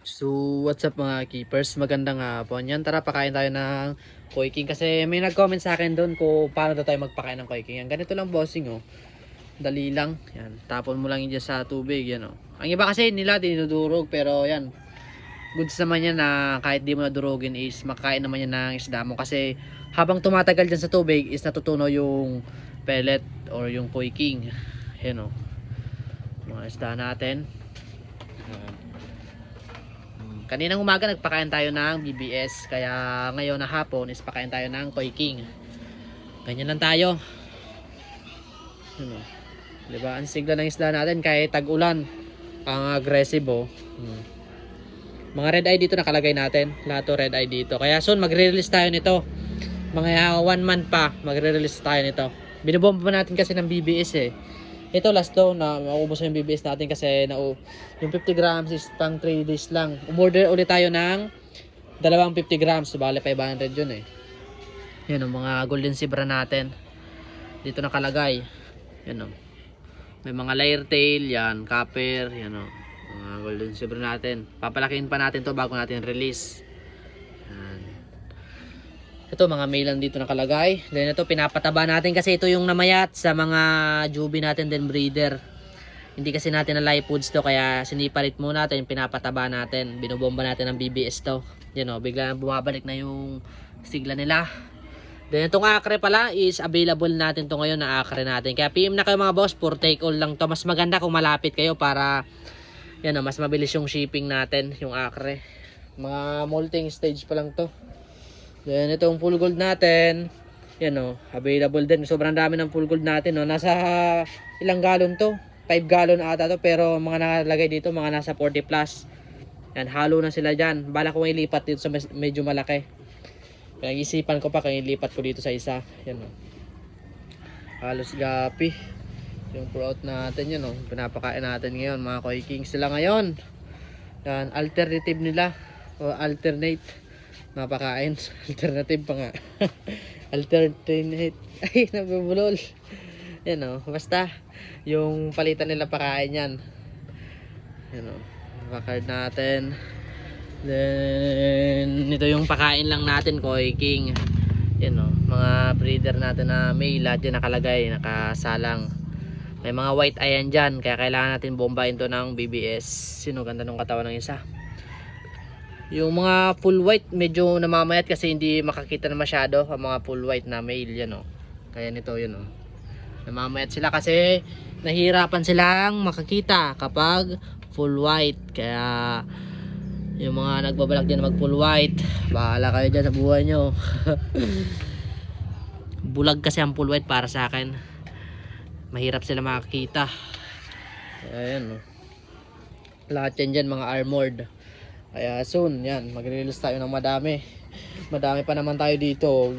So, what's up mga keepers? Magandang hapon. Yan, tara pakain tayo ng Koi King. Kasi may nag-comment sa akin doon kung paano daw tayo magpakain ng Koi King. Yan, ganito lang bossing oh. Dali lang. Yan, tapon mo lang yun dyan sa tubig. Yan oh. Ang iba kasi nila dinudurog. Pero yan, goods naman yan na kahit di mo nadurugin is makain naman yan ng isda mo. Kasi habang tumatagal dyan sa tubig is natutunaw yung pellet or yung Koi King. Yan oh. Mga isda natin. Kaninang umaga nagpakain tayo ng BBS, kaya ngayon na hapon is pakain tayo ng Koi King. Ganyan lang tayo. Diba? Ang sigla ng isda natin kahit tag-ulan. Ang aggressive oh. Mga red eye dito nakalagay natin. Lahat to red eye dito. Kaya soon magre-release tayo nito. Mga 1 month pa magre-release tayo nito. Binubomba natin kasi ng BBS eh. Ito last daw na maubos yung BBS natin kasi yung 50 grams is pang 3 days lang. Umorder ulit tayo ng dalawang 50 grams. Bale 500 yun eh. Yan o mga golden zebra natin. Dito nakalagay. Yan o. May mga layer tail. Yan. Copper. Yan o. Mga golden zebra natin. Papalakihin pa natin to bago natin release. Ito mga male lang dito nakalagay. Then ito pinapataba natin kasi ito yung namayat sa mga jubi natin din breeder. Hindi kasi natin na live foods to kaya siniparit muna natin, pinapataba natin. Binobomba natin ng BBS to. Yan o, bigla bumabalik na yung sigla nila. Then itong akre pala is available natin to ngayon na akre natin. Kaya PM na kayo mga boss, for take all lang to. Mas maganda kung malapit kayo para yan o, mas mabilis yung shipping natin, yung akre. Mga molting stage pa lang to. Then itong full gold natin, yan o, available din. Sobrang dami ng full gold natin o. Nasa ilang galon to? 5 galon ata to, pero mga nakalagay dito mga nasa 40 plus. Yan, halo na sila dyan. Bala ko ilipat dito sa medyo malaki. Kaya isipan ko pa kung ilipat ko dito sa isa. Yan o, halos gapi yung pro out natin. Yan o, pinapakain natin ngayon mga Koi King sila ngayon. Yan, alternative nila o alternate mapakain. Alternative pa nga. Alternate. Ay, nabubulol. Yan o. Basta, yung palitan nila pakain yan. Yan o. Pakard natin. Then, ito yung pakain lang natin, Koi King. Yan o. Mga breeder natin na male. Lahat dyan nakalagay. Nakasalang. May mga white eye dyan. Kaya kailangan natin bombahin to ng BBS. Sino ganda ng katawan ng isa. Yung mga full white medyo namamayat kasi hindi makakita na masyado ang mga full white na male yan o. Kaya nito yun o. Namamayat sila kasi nahihirapan silang makakita kapag full white. Kaya yung mga nagbabalak din mag full white, bahala kayo dyan sa buhay nyo. Bulag kasi ang full white para sa akin. Mahirap sila makakita. Ayan o. Lahat yan dyan mga armored. Kaya soon, yan, magre-release tayo ng madami. Madami pa naman tayo dito.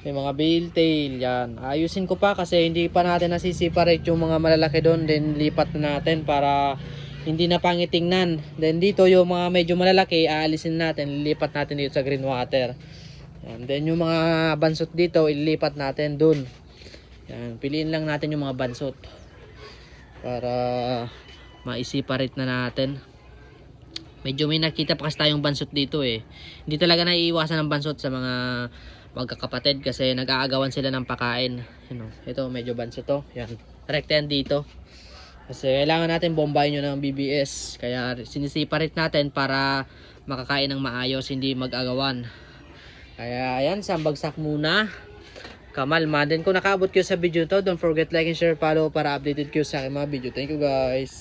May mga bill tail, yan. Ayusin ko pa kasi hindi pa natin nasisiparate yung mga malalaki doon. Then lipat na natin para hindi na pangitingnan. Then dito yung mga medyo malalaki, aalisin natin. Lilipat natin dito sa green water. Yan. Then yung mga bansot dito, ilipat natin doon. Yan. Piliin lang natin yung mga bansot para maisiparate na natin. Medyo may nakita pa kasi tayong bansot dito eh. Hindi talaga naiiwasan ng bansot sa mga magkakapatid kasi nag-aagawan sila ng pakain. Ito medyo bansot to. Yan. Rekta yan dito. Kasi kailangan natin bombahin yun ng BBS. Kaya sinisiparate natin para makakain ng maayos, hindi mag-agawan. Kaya ayan, sambagsak muna. Kamalma. Then kung nakaabot kayo sa video to, don't forget like and share, follow para updated kayo sa aking mga video. Thank you guys.